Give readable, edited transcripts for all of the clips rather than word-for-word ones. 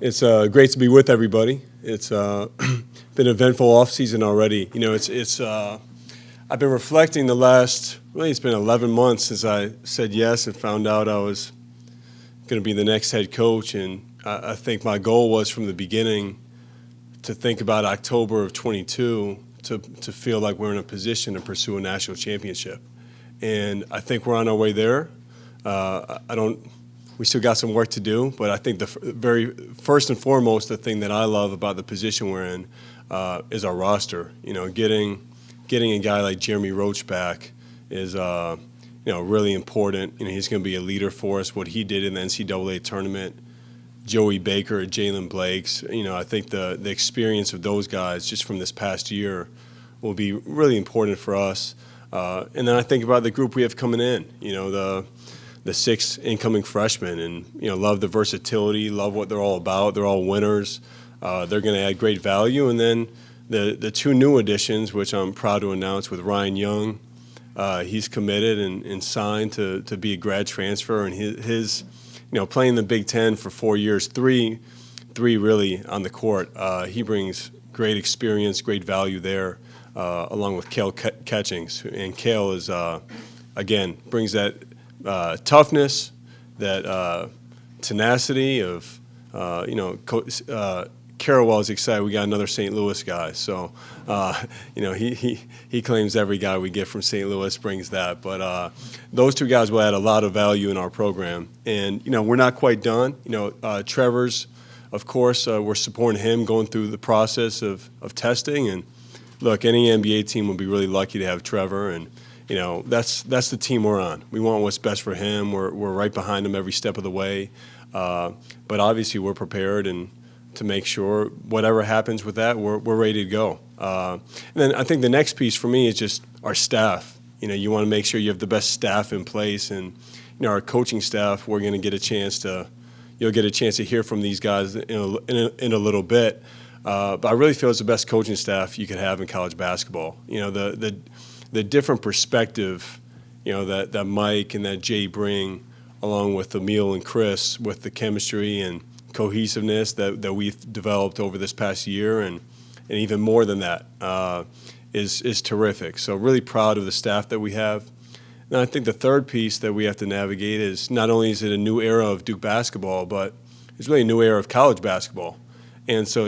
It's great to be with everybody. It's been an eventful off season already. You know, I've been reflecting it's been 11 months since I said yes and found out I was going to be the next head coach. And I think my goal was from the beginning to think about October of 22 to feel like we're in a position to pursue a national championship. And I think we're on our way there. We still got some work to do, but I think the very first and foremost, the thing that I love about the position we're in is our roster. You know, getting a guy like Jeremy Roach back is really important. You know, he's going to be a leader for us. What he did in the NCAA tournament, Joey Baker, Jalen Blakes. You know, I think the experience of those guys just from this past year will be really important for us. And then I think about the group we have coming in. You know, the 6 incoming freshmen, and love the versatility, love what they're all about. They're all winners. They're going to add great value. And then the 2 new additions, which I'm proud to announce, with Ryan Young, he's committed and signed to be a grad transfer, and his playing the Big Ten for 4 years, three really on the court. He brings great experience, great value there, along with Cale Catchings, and Cale is again brings that toughness, that tenacity of, Carrawell is excited. We got another St. Louis guy. So, he claims every guy we get from St. Louis brings that. But those 2 guys will add a lot of value in our program. And, we're not quite done. Trevor's, of course, we're supporting him going through the process of testing. And, look, any NBA team will be really lucky to have Trevor. And, that's the team we're on. We want what's best for him. We're right behind him every step of the way. But obviously we're prepared and to make sure whatever happens with that, we're ready to go. And then I think the next piece for me is just our staff. You want to make sure you have the best staff in place, and our coaching staff. We're going to get a chance to, you'll get a chance to hear from these guys in a little bit. But I really feel it's the best coaching staff you could have in college basketball. The different perspective, that Mike and that Jay bring, along with Emil and Chris, with the chemistry and cohesiveness that we've developed over this past year, and even more than that, is terrific. So really proud of the staff that we have. And I think the third piece that we have to navigate is not only is it a new era of Duke basketball, but it's really a new era of college basketball. And so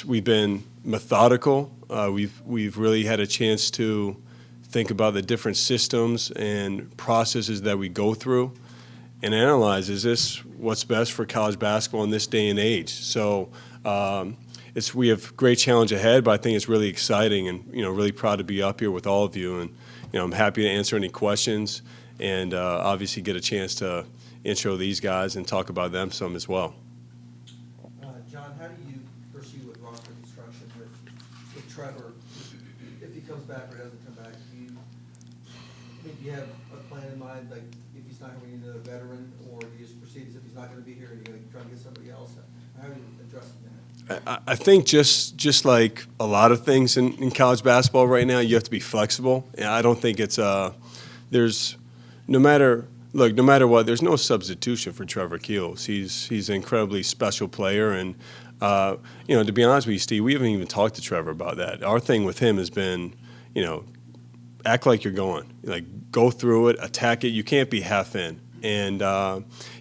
we've been methodical. We've really had a chance to think about the different systems and processes that we go through and analyze, is this what's best for college basketball in this day and age? So we have great challenge ahead, but I think it's really exciting, and really proud to be up here with all of you. And I'm happy to answer any questions, and obviously get a chance to intro these guys and talk about them some as well. John, how do you pursue with roster construction with Trevor if he comes back or doesn't come back? Do you have a plan in mind, like if he's not going to be another veteran, or do you just proceed as if he's not going to be here and you're going to try to get somebody else? How are you addressing that? I think just like a lot of things in college basketball right now, you have to be flexible. And I don't think it's no matter what, there's no substitution for Trevor Keels. He's an incredibly special player, and to be honest with you, Steve, we haven't even talked to Trevor about that. Our thing with him has been, act like you're going, like go through it, attack it. You can't be half in. And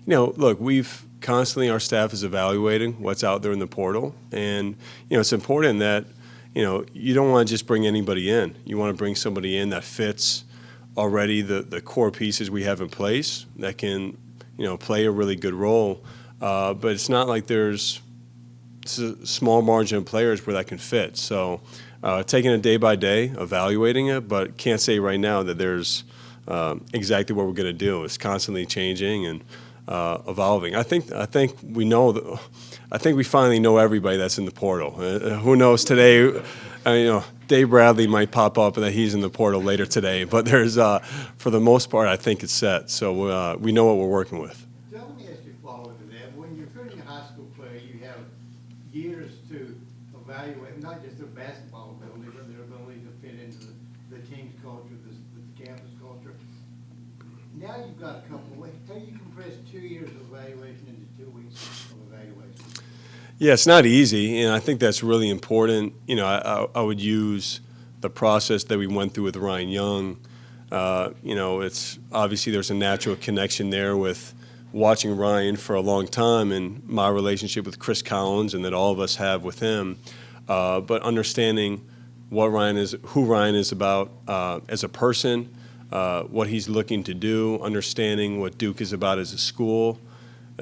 look, we've constantly, our staff is evaluating what's out there in the portal, and it's important that you don't want to just bring anybody in. You want to bring somebody in that fits already the core pieces we have in place that can play a really good role. But it's not like there's a small margin of players where that can fit. So taking it day by day, evaluating it, but can't say right now that there's exactly what we're going to do. It's constantly changing and evolving. I think we know that. I think we finally know everybody that's in the portal. Who knows today? Dave Bradley might pop up and that he's in the portal later today. But there's, for the most part, I think it's set. So we know what we're working with. John, let me ask you a follow-up to that. When you're recruiting a high school player, you have years to evaluate not just their basketball ability, but their ability to fit into the team's culture, the campus culture. Now you've got a couple of ways. How do you compress 2 years of evaluation into 2 weeks of evaluation? Yeah, it's not easy, and I think that's really important. You know, I would use the process that we went through with Ryan Young. You know, it's obviously there's a natural connection there with watching Ryan for a long time and my relationship with Chris Collins and that all of us have with him. But understanding what Ryan is, who Ryan is about as a person, what he's looking to do, understanding what Duke is about as a school.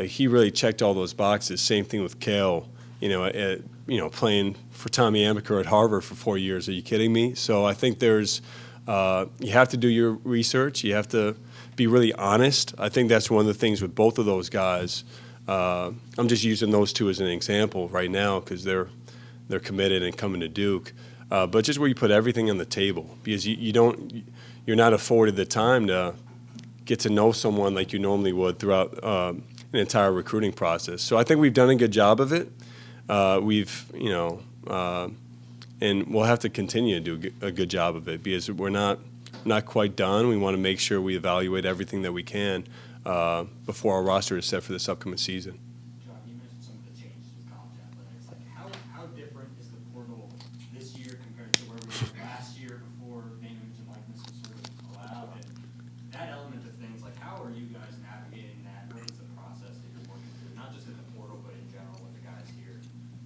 He really checked all those boxes. Same thing with Kale. Playing for Tommy Amaker at Harvard for 4 years. Are you kidding me? So I think there's you have to do your research. You have to be really honest. I think that's one of the things with both of those guys. I'm just using those two as an example right now because they're committed and coming to Duke. But just where you put everything on the table, because you're not afforded the time to get to know someone like you normally would throughout an entire recruiting process. So I think we've done a good job of it. And we'll have to continue to do a good job of it because we're not quite done. We want to make sure we evaluate everything that we can before our roster is set for this upcoming season. John, you mentioned some of the changes with college athletics. Like, how different is the portal this year compared to where we were last year before name, image, and likeness was sort of allowed? And that element of things, like, how are you guys navigating that? What is the process that you're working through, not just in the portal, but in general with the guys here,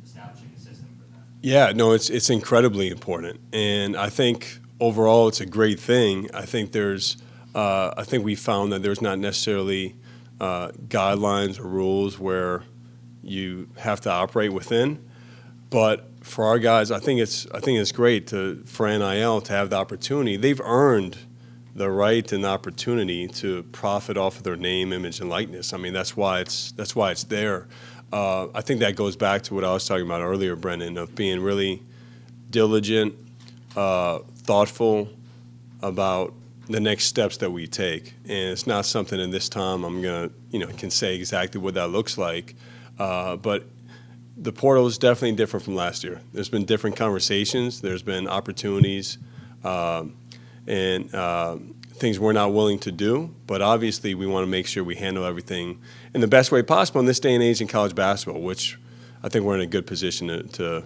establishing a system for that? Yeah, no, it's incredibly important, and I think overall it's a great thing. I think we found that there's not necessarily guidelines or rules where you have to operate within, but for our guys, I think it's great for NIL to have the opportunity. They've earned the right and the opportunity to profit off of their name, image, and likeness. I mean, that's why it's there. I think that goes back to what I was talking about earlier, Brendan, of being really diligent, thoughtful about the next steps that we take. And it's not something in this time I'm can say exactly what that looks like. But the portal is definitely different from last year. There's been different conversations. There's been opportunities and things we're not willing to do. But obviously we want to make sure we handle everything in the best way possible in this day and age in college basketball, which I think we're in a good position to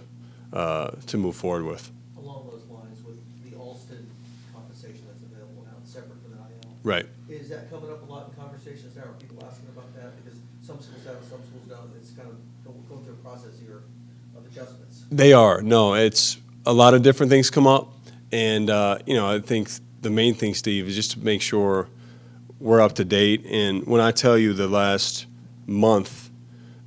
move forward with. Along those lines, with the Alston compensation that's available now, it's separate from the NIL. Right. Is that coming up a lot in conversations now? Are people asking about that? Because some schools have, some schools don't. It's kind of going through a process here of adjustments. They are. No, it's a lot of different things come up. And, I think the main thing, Steve, is just to make sure we're up to date. And when I tell you the last month,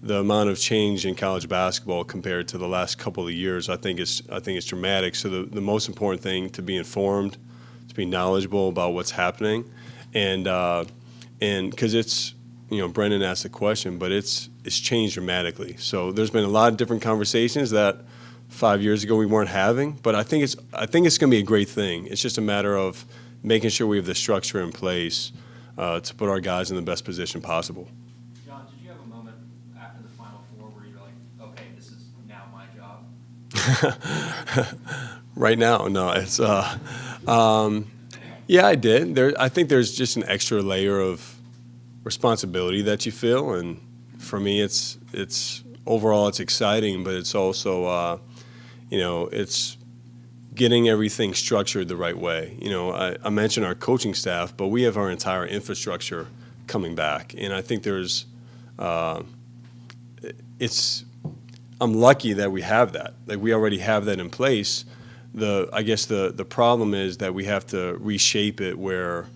the amount of change in college basketball compared to the last couple of years, I think it's dramatic. So the most important thing, to be informed, to be knowledgeable about what's happening. And because it's, Brendan asked the question, but it's changed dramatically. So there's been a lot of different conversations that 5 years ago we weren't having, but I think it's going to be a great thing. It's just a matter of making sure we have the structure in place to put our guys in the best position possible. John, did you have a moment after the Final Four where you were like, okay, this is now my job? Right now, no. It's yeah, I did. I think there's just an extra layer of responsibility that you feel, and for me, it's overall it's exciting, but it's also it's getting everything structured the right way. I mentioned our coaching staff, but we have our entire infrastructure coming back, and I think there's I'm lucky that we have that. Like, we already have that in place. I guess the problem is that we have to reshape it where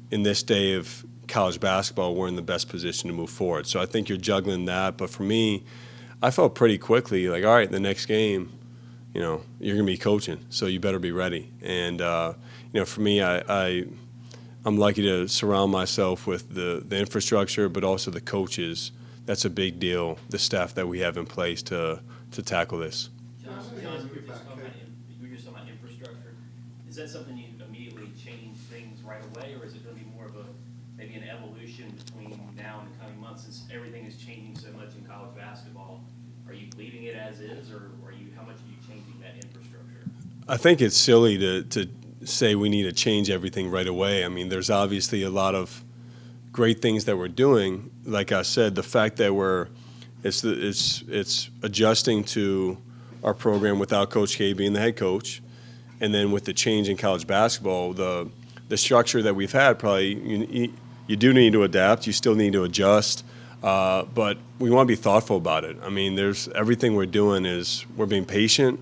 in this day of college basketball we're in the best position to move forward. So I think you're juggling that. But for me, I felt pretty quickly like, all right, the next game, you're going to be coaching, so you better be ready. And for me, I'm lucky to surround myself with the infrastructure, but also the coaches. That's a big deal, the staff that we have in place to tackle this. John, you were just talking about infrastructure. Is that something you immediately change things right away, or is it going to be more of maybe an evolution between now and the coming months, since everything is changing so much in college basketball? Are you leaving it as is, or how much are you changing that infrastructure? I think it's silly to say we need to change everything right away. I mean, there's obviously a lot of great things that we're doing. Like I said, the fact that we're It's adjusting to our program without Coach K being the head coach, and then with the change in college basketball, the structure that we've had, probably you do need to adapt. You still need to adjust, but we want to be thoughtful about it. I mean, there's everything we're doing is we're being patient.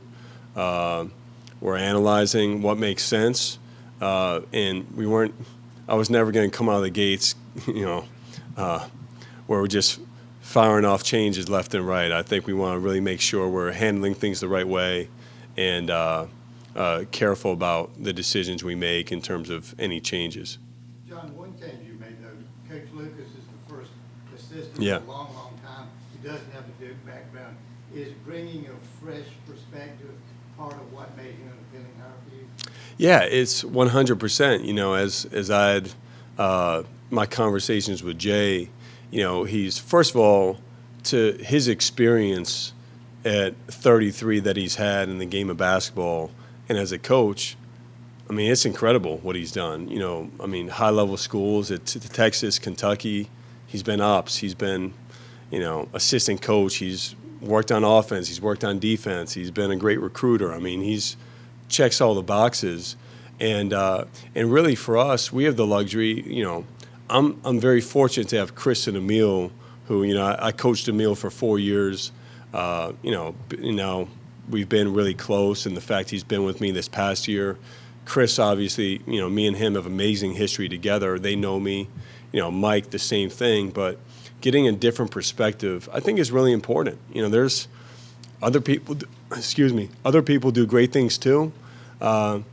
We're analyzing what makes sense, and we weren't. I was never going to come out of the gates, where we're just firing off changes left and right. I think we want to really make sure we're handling things the right way, and careful about the decisions we make in terms of any changes. John, one change you made though, Coach Lucas is the first assistant Yeah. in a long, long time who doesn't have a Duke background. Is bringing a fresh perspective part of what made him an appealing hire for you? Yeah, it's 100%. As I had my conversations with Jay, he's, first of all, to his experience at 33 that he's had in the game of basketball and as a coach, I mean, it's incredible what he's done. High-level schools at Texas, Kentucky. He's been ops. He's been, assistant coach. He's worked on offense. He's worked on defense. He's been a great recruiter. I mean, he's checks all the boxes. And really for us, we have the luxury, I'm very fortunate to have Chris and Emil, who, I coached Emil for 4 years. We've been really close, and the fact he's been with me this past year. Chris, obviously, me and him have amazing history together. They know me. Mike, the same thing. But getting a different perspective, I think, is really important. There's other people. Other people do great things too. And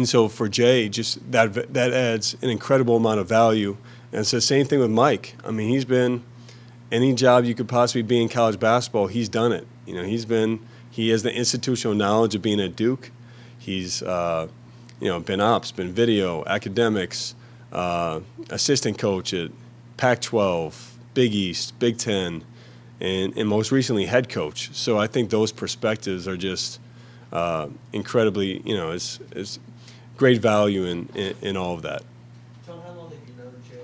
so for Jay, just that adds an incredible amount of value. And it's the same thing with Mike. I mean, he's been any job you could possibly be in college basketball, he's done it. He has the institutional knowledge of being at Duke. He's been ops, been video, academics, assistant coach at Pac-12, Big East, Big Ten, and most recently head coach. So I think those perspectives are just incredibly, it's great value in all of that. John, how long have you known Jay?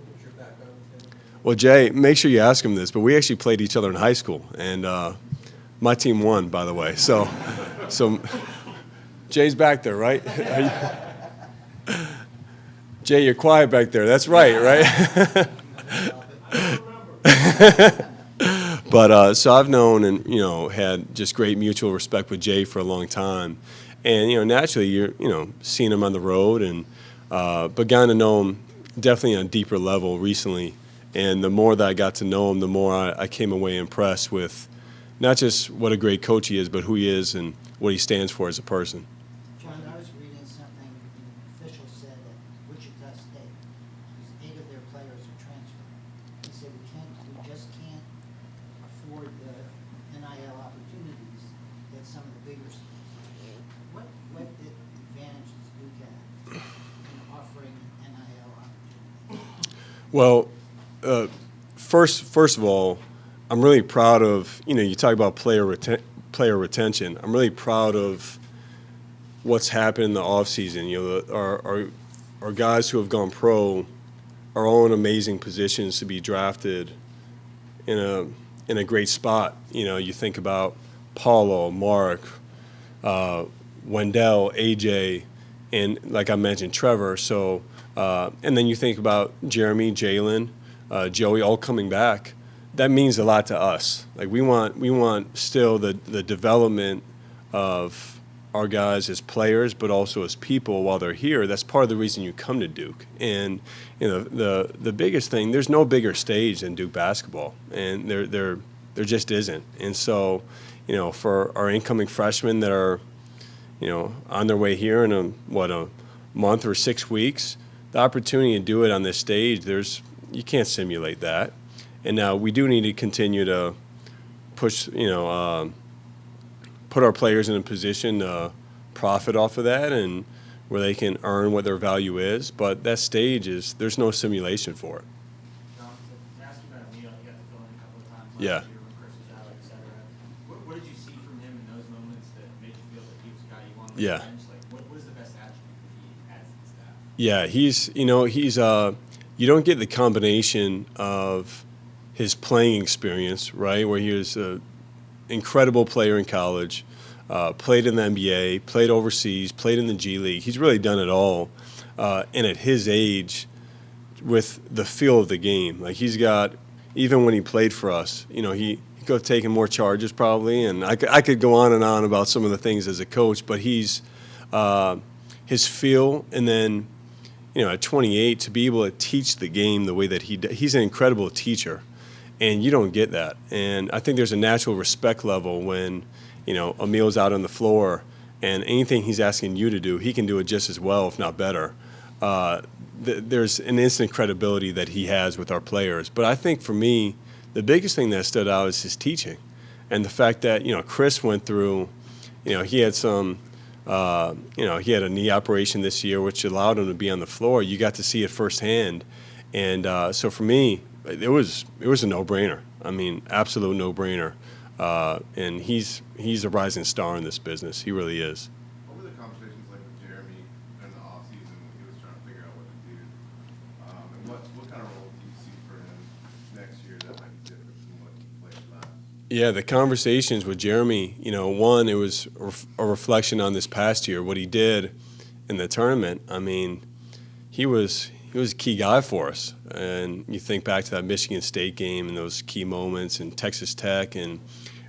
What's your background with him? Well, Jay, make sure you ask him this, but we actually played each other in high school, and my team won, by the way. So Jay's back there, right? Jay, you're quiet back there. That's right? But so I've known and had just great mutual respect with Jay for a long time, and naturally you're seeing him on the road and but gotten to know him definitely on a deeper level recently, and the more that I got to know him, the more I came away impressed with not just what a great coach he is, but who he is and what he stands for as a person. John, I was reading something, an official said that Wichita State, 8 of their players are transferring. He said we just can't afford the NIL opportunities that some of the bigger schools have. What advantage does Duke have in offering NIL opportunities? Well, first of all, I'm really proud of, you talk about player retention. I'm really proud of what's happened in the offseason. Our guys who have gone pro are all in amazing positions to be drafted in a great spot. You think about Paulo, Mark, Wendell, AJ, and like I mentioned, Trevor. So, and then you think about Jeremy, Jalen, Joey, all coming back. That means a lot to us. Like we want still the development of our guys as players, but also as people while they're here. That's part of the reason you come to Duke. And the biggest thing, there's no bigger stage than Duke basketball, and there just isn't. And so, for our incoming freshmen that are, on their way here in a month or 6 weeks, the opportunity to do it on this stage, you can't simulate that. And now we do need to continue to push, put our players in a position to profit off of that and where they can earn what their value is. But that stage there's no simulation for it. John, to ask you about Emil, you got to fill in a couple of times Yeah. last year when Chris was out, et cetera. What did you see from him in those moments that made you feel that he was a guy you wanted Yeah. to bench? Like, what is the best attribute that he adds to the staff? Yeah, he's you don't get the combination of his playing experience, right, where he was an incredible player in college, played in the NBA, played overseas, played in the G League. He's really done it all. And at his age, with the feel of the game, like he's got, even when he played for us, he could have taken more charges probably, and I could go on and on about some of the things as a coach, but he's his feel, and then at 28 to be able to teach the game the way that he's an incredible teacher, and you don't get that. And I think there's a natural respect level when Emil's out on the floor, and anything he's asking you to do, he can do it just as well, if not better. There's an instant credibility that he has with our players. But I think for me, the biggest thing that stood out is his teaching, and the fact that Chris went through, he had some, he had a knee operation this year, which allowed him to be on the floor. You got to see it firsthand, and so for me, it was a no-brainer. I mean, absolute no-brainer. And he's a rising star in this business. He really is. What were the conversations like with Jeremy in the offseason when he was trying to figure out what to do? And what kind of role do you see for him next year that might be different from what he played last? Yeah, the conversations with Jeremy, one, it was a reflection on this past year, what he did in the tournament. I mean, he was a key guy for us. And you think back to that Michigan State game and those key moments, and Texas Tech, and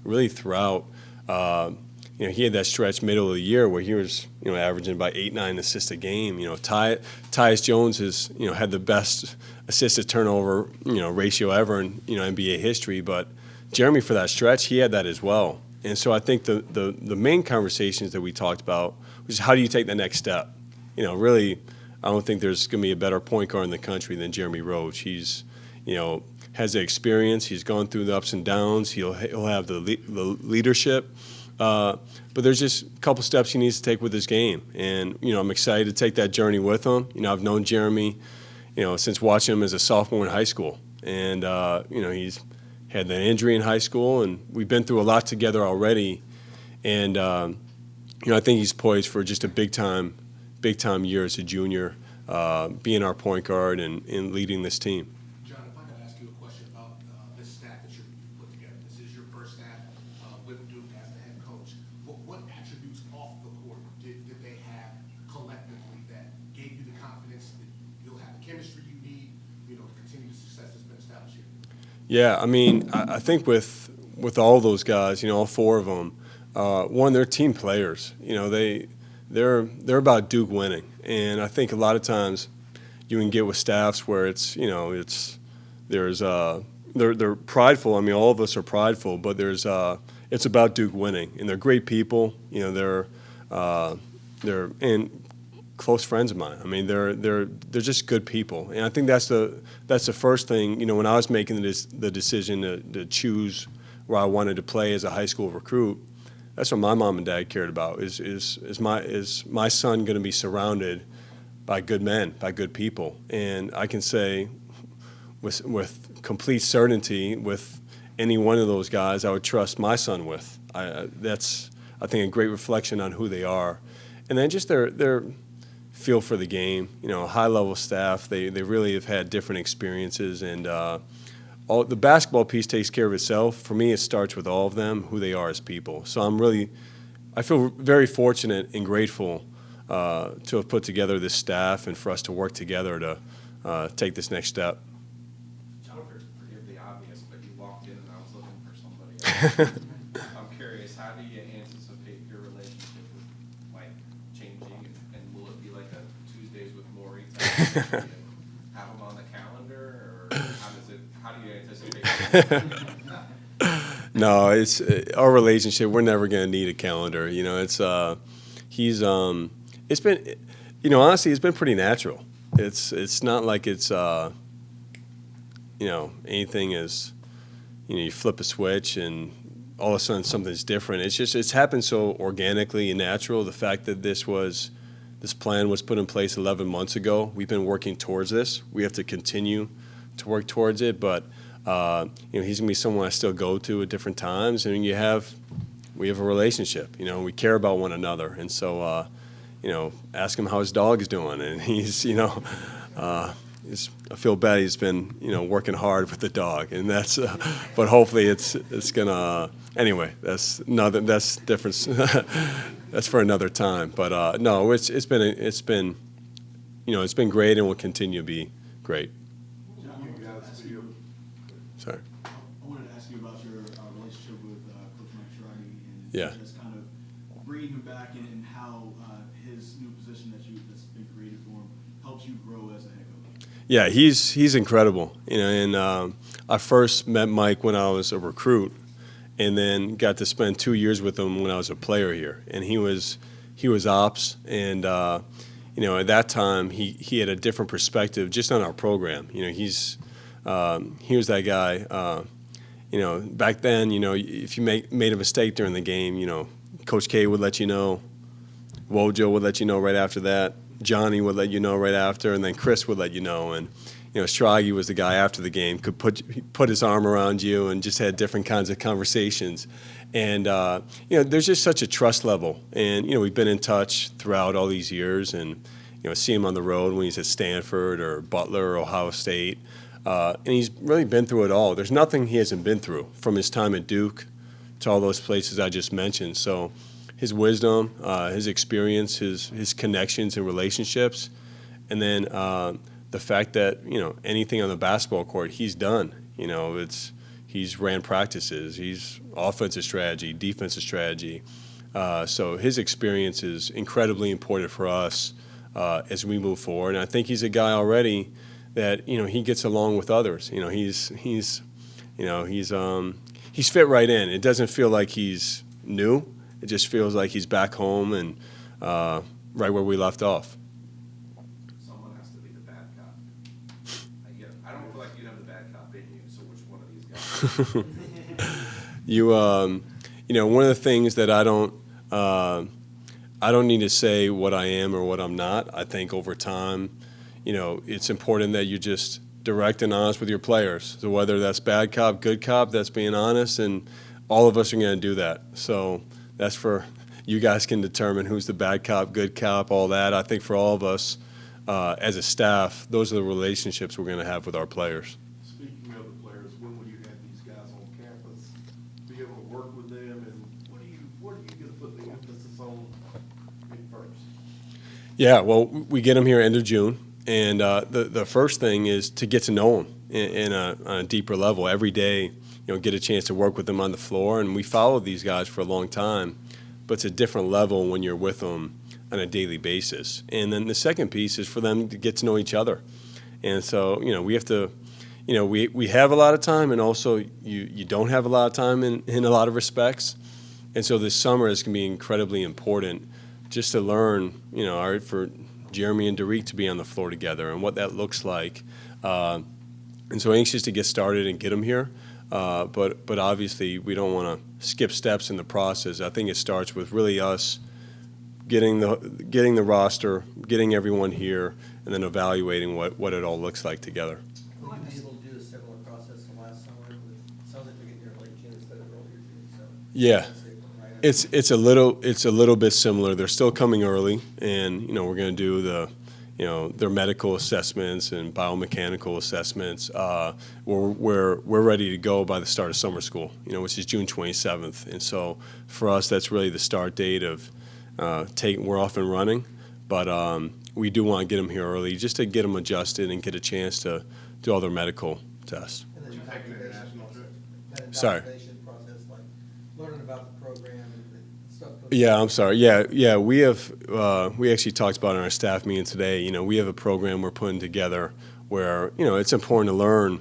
really throughout, he had that stretch middle of the year where he was, averaging about 8-9 assists a game. Tyus Jones has, had the best assist to turnover, ratio ever in, NBA history. But Jeremy, for that stretch, he had that as well. And so I think the main conversations that we talked about was how do you take the next step? Really, I don't think there's going to be a better point guard in the country than Jeremy Roach. He's, has the experience. He's gone through the ups and downs. He'll have the leadership. But there's just a couple steps he needs to take with his game. And, I'm excited to take that journey with him. I've known Jeremy, since watching him as a sophomore in high school. And, he's had that injury in high school, and we've been through a lot together already. And, I think he's poised for just a big-time year as a junior, being our point guard and leading this team. John, if I could ask you a question about this staff that you put together. This is your first staff with Duke as the head coach. What attributes off the court did they have collectively that gave you the confidence that you'll have the chemistry you need, to continue the success that's been established here? Yeah, I mean, I think with all those guys, all four of them, one, they're team players. They're about Duke winning, and I think a lot of times you can get with staffs where they're prideful. I mean, all of us are prideful, but it's about Duke winning, and they're great people. They're and close friends of mine. I mean, they're just good people, and I think that's the first thing. When I was making the decision to choose where I wanted to play as a high school recruit, that's what my mom and dad cared about. Is my son going to be surrounded by good men, by good people? And I can say with complete certainty, with any one of those guys, I would trust my son with. That's, I think, a great reflection on who they are. And then just their feel for the game. High-level staff, they really have had different experiences, and the basketball piece takes care of itself. For me, it starts with all of them, who they are as people. So I feel very fortunate and grateful to have put together this staff and for us to work together to take this next step. John, forgive the obvious, but you walked in and I was looking for somebody else. I'm curious, how do you anticipate your relationship with Mike changing, and will it be like a Tuesdays with Maury type of have him on the calendar, or how do you anticipate? No, it's our relationship. We're never going to need a calendar. It's been, honestly, it's been pretty natural. It's not like it's anything is, you flip a switch and all of a sudden something's different. It's happened so organically and natural. The fact that this plan was put in place 11 months ago. We've been working towards this. We have to continue to work towards it, but he's gonna be someone I still go to at different times, and we have a relationship. We care about one another, and so ask him how his dog is doing, and he's I feel bad he's been, working hard with the dog, and that's. But hopefully, it's gonna. Anyway, that's different. That's for another time. But no, it's been great, and will continue to be great. Sorry. I wanted to ask you about your relationship with Coach Mike and Yeah. just kind of bringing him back and how his new position that's been created for him helps you grow as a head coach. Yeah, he's incredible. And I first met Mike when I was a recruit, and then got to spend 2 years with him when I was a player here. And he was ops, and at that time he had a different perspective just on our program. He was that guy. Back then, if you made a mistake during the game, Coach K would let you know, Wojo would let you know right after that, Johnny would let you know right after, and then Chris would let you know. And Stragi was the guy after the game, could put his arm around you and just had different kinds of conversations. And there's just such a trust level. And we've been in touch throughout all these years, and see him on the road when he's at Stanford or Butler or Ohio State. And he's really been through it all. There's nothing he hasn't been through, from his time at Duke to all those places I just mentioned. So his wisdom, his experience, his connections and relationships, and then the fact that anything on the basketball court he's done. He's ran practices, he's offensive strategy, defensive strategy. So his experience is incredibly important for us as we move forward. And I think he's a guy already that he gets along with others. He's fit right in. It doesn't feel like he's new. It just feels like he's back home and right where we left off. Someone has to be the bad cop. I don't feel like you have the bad cop in you, so which one of these guys? One of the things that I don't need to say what I am or what I'm not. I think over time, it's important that you're just direct and honest with your players. So whether that's bad cop, good cop, that's being honest, and all of us are going to do that. So that's for you guys can determine who's the bad cop, good cop, all that. I think for all of us as a staff, those are the relationships we're going to have with our players. Speaking of the players, when will you have these guys on campus, be able to work with them, and what are you going to put the emphasis on at first? Yeah, well, we get them here end of June, and the first thing is to get to know them on a deeper level. Every day, get a chance to work with them on the floor, and we followed these guys for a long time, but it's a different level when you're with them on a daily basis. And then the second piece is for them to get to know each other. And so, we have to, we have a lot of time, and also you don't have a lot of time in a lot of respects. And so this summer is going to be incredibly important just to learn, all right, for Jeremy and Derek to be on the floor together and what that looks like. And so anxious to get started and get them here. But obviously we don't want to skip steps in the process. I think it starts with really us getting the roster, getting everyone here, and then evaluating what it all looks like together. Will you be able to do a similar process to last summer? It sounds like they're getting here late June instead of earlier June, so. Yeah. That's April, right? It's a little bit similar. They're still coming early, and we're going to do their medical assessments and biomechanical assessments. We're ready to go by the start of summer school, which is June 27th. And so for us, that's really the start date of we're off and running, but we do want to get them here early just to get them adjusted and get a chance to do all their medical tests. And then Would you take an international trip? That Sorry. indoctrination process, like learning about the program and stuff. Yeah, I'm sorry. Yeah. We actually talked about it in our staff meeting today. We have a program we're putting together where it's important to learn,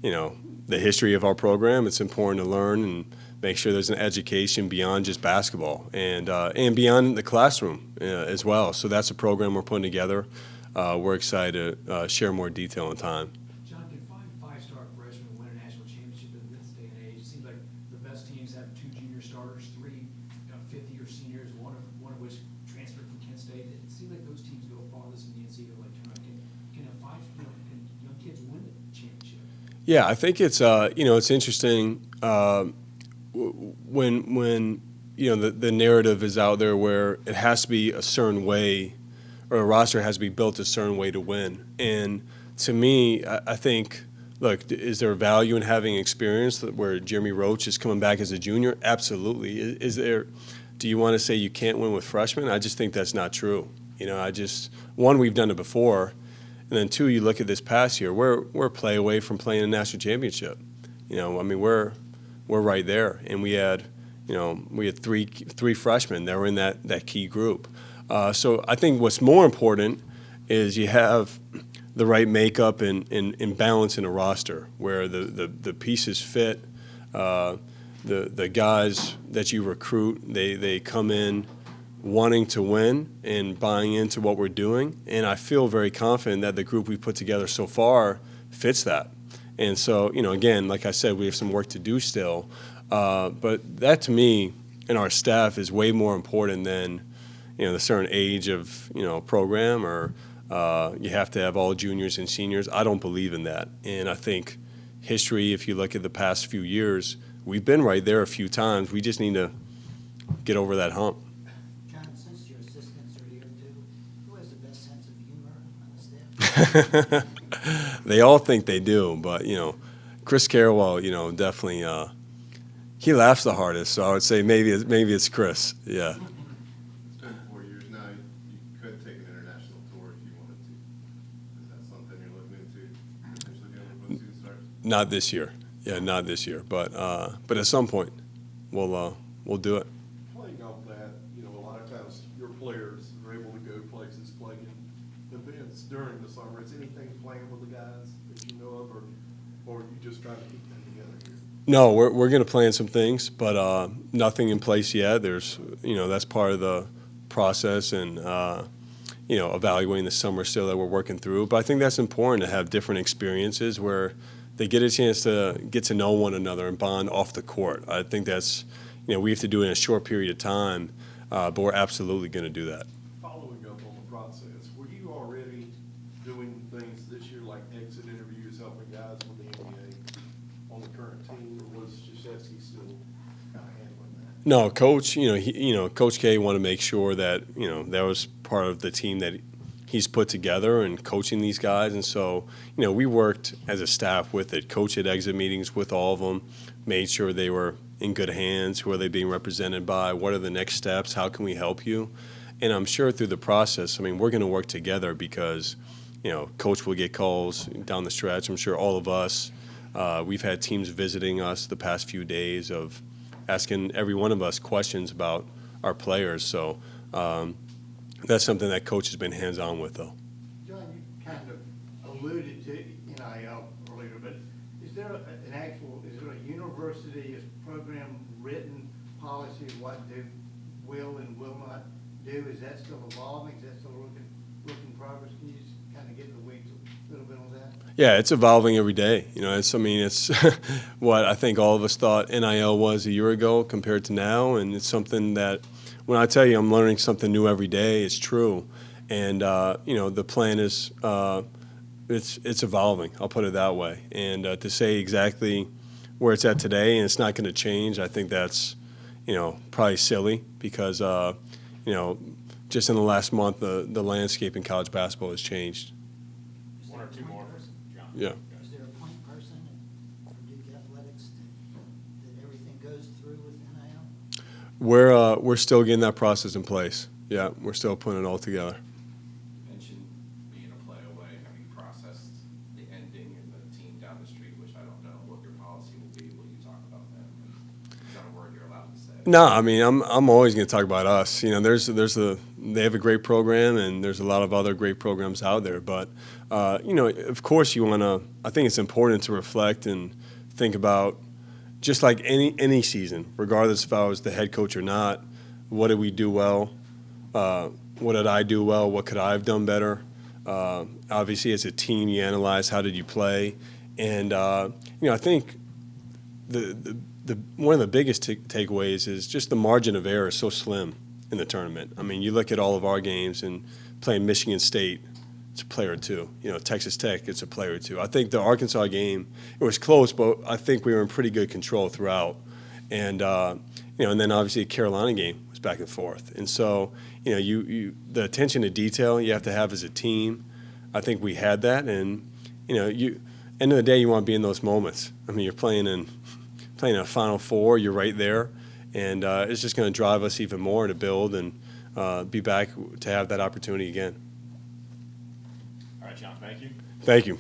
the history of our program. It's important to learn and make sure there's an education beyond just basketball and beyond the classroom as well. So that's a program we're putting together. We're excited to share more detail in time. John, can five-star freshmen win a national championship in this day and age? It seems like the best teams have 2 junior starters, 3 fifth-year seniors, one of which transferred from Kent State. It seems like those teams go farthest in the NCAA tournament. Can young kids win the championship? Yeah, I think it's it's interesting when the narrative is out there where it has to be a certain way, or a roster has to be built a certain way to win. And to me, I think, look, is there value in having experience where Jeremy Roach is coming back as a junior? Absolutely. Is there? Do you want to say you can't win with freshmen? I just think that's not true. One, we've done it before, and then two, you look at this past year, we're a play away from playing a national championship. We're right there, and we had three freshmen that were in that key group. So I think what's more important is you have the right makeup and balance in a roster where the pieces fit. The guys that you recruit, they come in wanting to win and buying into what we're doing. And I feel very confident that the group we've put together so far fits that. And so, again, like I said, we have some work to do still. But that to me and our staff is way more important than, the certain age of, program or you have to have all juniors and seniors. I don't believe in that. And I think history, if you look at the past few years, we've been right there a few times. We just need to get over that hump. John, since your assistants are here too, who has the best sense of humor on the staff? They all think they do, but, Chris Carrawell, definitely, he laughs the hardest. So I would say maybe it's Chris. Yeah. It's been 4 years now. You could take an international tour if you wanted to. Is that something you're looking into? Potentially doing when season starts? Not this year. Yeah, not this year. But at some point, we'll do it. Playing off that, a lot of times your players are able to go places, playing events during the summer. Is anything planned with the guys that you know of, or are you just trying to keep them together here? No, we're going to plan some things, but nothing in place yet. There's, that's part of the process and, evaluating the summer still that we're working through. But I think that's important to have different experiences where they get a chance to get to know one another and bond off the court. I think that's, we have to do it in a short period of time, but we're absolutely going to do that. Following up on the process, were you already doing things this year like exit interviews, helping guys with the NBA on the current team, or was Krzyzewski still kind of handling that? No, Coach, Coach K wanted to make sure that, that was part of the team that he's put together and coaching these guys. And so, we worked as a staff with it. Coach had exit meetings with all of them, made sure they were in good hands. Who are they being represented by? What are the next steps? How can we help you? And I'm sure through the process, we're going to work together because, Coach will get calls down the stretch. I'm sure all of us, we've had teams visiting us the past few days of asking every one of us questions about our players. So that's something that Coach has been hands-on with, though. John, you kind of alluded to NIL earlier, but is there a university program written policy of what Duke will and will not do? Is that still evolving? Is that still working progress? Can you just kind of get in the weeds a little bit on that? Yeah, it's evolving every day. It's what I think all of us thought NIL was a year ago compared to now, and it's something that when I tell you I'm learning something new every day, it's true. And the plan is it's evolving. I'll put it that way. And to say exactly where it's at today and it's not going to change, I think that's probably silly because just in the last month the landscape in college basketball has changed. Is One there or a two point more. person? John. Yeah. Is there a point person for Duke Athletics that everything goes through with NIL? We're still getting that process in place. Yeah, we're still putting it all together. You mentioned being a play away. Have you processed the ending and the team down the street, which I don't know what your policy will be? Will you talk about them? Is that a word you're allowed to say? No, I'm always going to talk about us. They have a great program, and there's a lot of other great programs out there. But of course, I think it's important to reflect and think about, just like any season, regardless if I was the head coach or not. What did we do well? What did I do well? What could I have done better? Obviously, as a team, you analyze how did you play, and I think the one of the biggest takeaways is just the margin of error is so slim in the tournament. You look at all of our games and playing Michigan State, it's a player or two. Texas Tech, it's a player or two. I think the Arkansas game, it was close, but I think we were in pretty good control throughout. And and then obviously the Carolina game was back and forth. And so the attention to detail you have to have as a team, I think we had that. And end of the day, you want to be in those moments. I mean, you're playing in a Final Four, you're right there, and it's just going to drive us even more to build and be back to have that opportunity again. All right, John, thank you. Thank you.